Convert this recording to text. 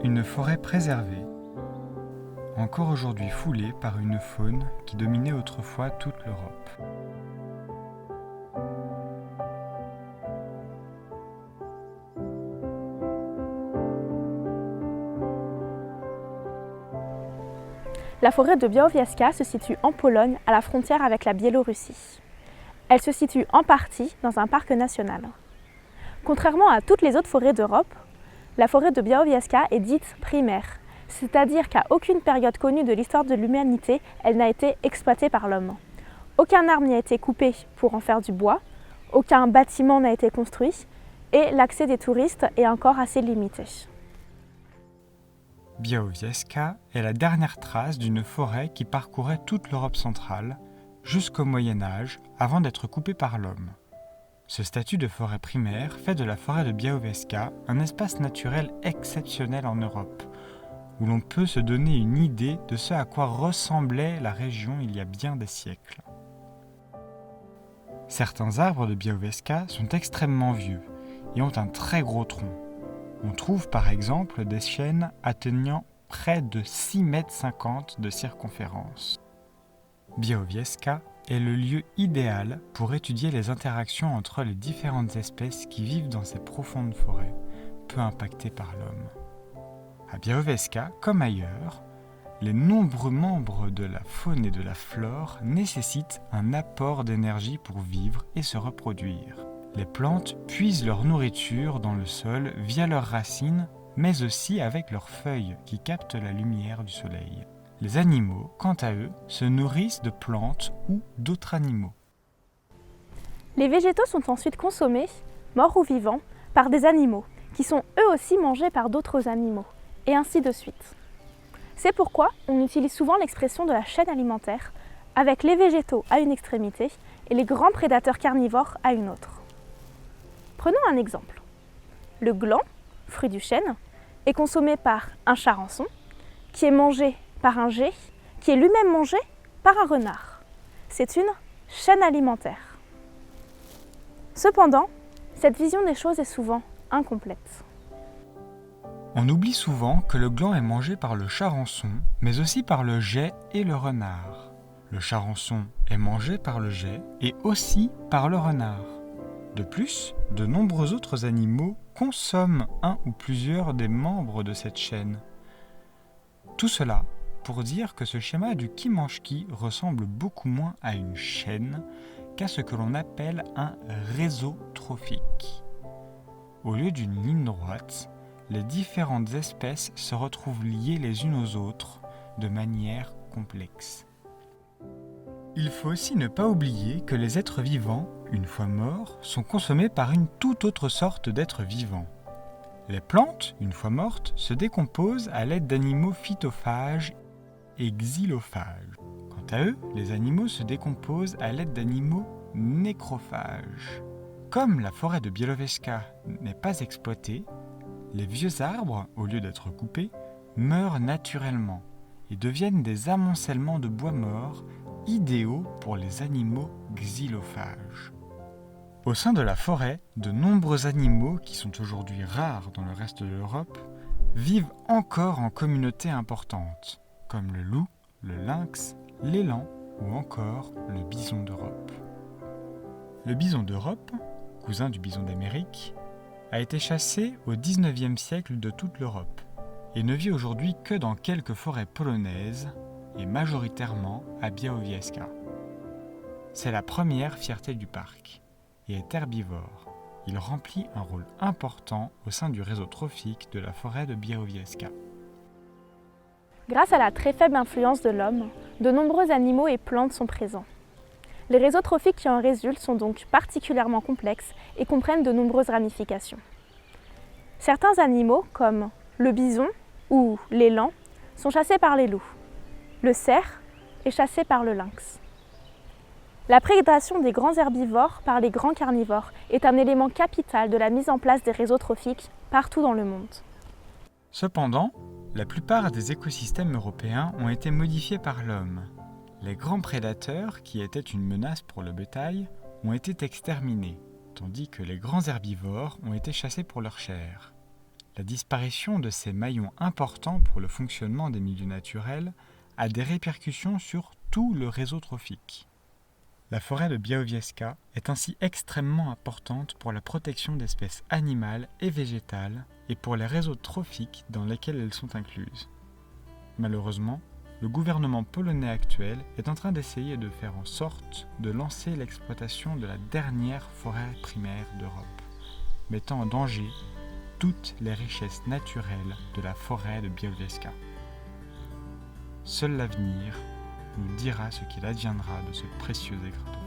Une forêt préservée, encore aujourd'hui foulée par une faune qui dominait autrefois toute l'Europe. La forêt de Białowieża se situe en Pologne, à la frontière avec la Biélorussie. Elle se situe en partie dans un parc national. Contrairement à toutes les autres forêts d'Europe, la forêt de Białowieża est dite primaire, c'est-à-dire qu'à aucune période connue de l'histoire de l'humanité, elle n'a été exploitée par l'homme. Aucun arbre n'y a été coupé pour en faire du bois, aucun bâtiment n'a été construit et l'accès des touristes est encore assez limité. Białowieża est la dernière trace d'une forêt qui parcourait toute l'Europe centrale jusqu'au Moyen Âge avant d'être coupée par l'homme. Ce statut de forêt primaire fait de la forêt de Białowieża un espace naturel exceptionnel en Europe, où l'on peut se donner une idée de ce à quoi ressemblait la région il y a bien des siècles. Certains arbres de Białowieża sont extrêmement vieux et ont un très gros tronc. On trouve par exemple des chênes atteignant près de 6,50 m de circonférence. Białowieża est le lieu idéal pour étudier les interactions entre les différentes espèces qui vivent dans ces profondes forêts, peu impactées par l'homme. À Białowieża, comme ailleurs, les nombreux membres de la faune et de la flore nécessitent un apport d'énergie pour vivre et se reproduire. Les plantes puisent leur nourriture dans le sol via leurs racines, mais aussi avec leurs feuilles qui captent la lumière du soleil. Les animaux, quant à eux, se nourrissent de plantes ou d'autres animaux. Les végétaux sont ensuite consommés, morts ou vivants, par des animaux, qui sont eux aussi mangés par d'autres animaux, et ainsi de suite. C'est pourquoi on utilise souvent l'expression de la chaîne alimentaire, avec les végétaux à une extrémité et les grands prédateurs carnivores à une autre. Prenons un exemple. Le gland, fruit du chêne, est consommé par un charançon, qui est mangé par un geai, qui est lui-même mangé par un renard. C'est une chaîne alimentaire. Cependant, cette vision des choses est souvent incomplète. On oublie souvent que le gland est mangé par le charançon, mais aussi par le geai et le renard. Le charançon est mangé par le geai et aussi par le renard. De plus, de nombreux autres animaux consomment un ou plusieurs des membres de cette chaîne. Tout cela pour dire que ce schéma du qui mange qui ressemble beaucoup moins à une chaîne qu'à ce que l'on appelle un réseau trophique. Au lieu d'une ligne droite, les différentes espèces se retrouvent liées les unes aux autres de manière complexe. Il faut aussi ne pas oublier que les êtres vivants, une fois morts, sont consommés par une toute autre sorte d'êtres vivants. Les plantes, une fois mortes, se décomposent à l'aide d'animaux phytophages et xylophages. Quant à eux, les animaux se décomposent à l'aide d'animaux nécrophages. Comme la forêt de Białowieża n'est pas exploitée, les vieux arbres, au lieu d'être coupés, meurent naturellement et deviennent des amoncellements de bois morts idéaux pour les animaux xylophages. Au sein de la forêt, de nombreux animaux qui sont aujourd'hui rares dans le reste de l'Europe vivent encore en communautés importantes, comme le loup, le lynx, l'élan ou encore le bison d'Europe. Le bison d'Europe, cousin du bison d'Amérique, a été chassé au XIXe siècle de toute l'Europe et ne vit aujourd'hui que dans quelques forêts polonaises et majoritairement à Białowieża. C'est la première fierté du parc et est herbivore. Il remplit un rôle important au sein du réseau trophique de la forêt de Białowieża. Grâce à la très faible influence de l'homme, de nombreux animaux et plantes sont présents. Les réseaux trophiques qui en résultent sont donc particulièrement complexes et comprennent de nombreuses ramifications. Certains animaux, comme le bison ou l'élan, sont chassés par les loups. Le cerf est chassé par le lynx. La prédation des grands herbivores par les grands carnivores est un élément capital de la mise en place des réseaux trophiques partout dans le monde. Cependant, la plupart des écosystèmes européens ont été modifiés par l'homme. Les grands prédateurs, qui étaient une menace pour le bétail, ont été exterminés, tandis que les grands herbivores ont été chassés pour leur chair. La disparition de ces maillons importants pour le fonctionnement des milieux naturels a des répercussions sur tout le réseau trophique. La forêt de Białowieża est ainsi extrêmement importante pour la protection d'espèces animales et végétales et pour les réseaux trophiques dans lesquels elles sont incluses. Malheureusement, le gouvernement polonais actuel est en train d'essayer de faire en sorte de lancer l'exploitation de la dernière forêt primaire d'Europe, mettant en danger toutes les richesses naturelles de la forêt de Białowieża. Seul l'avenir nous dira ce qu'il adviendra de ce précieux égrain.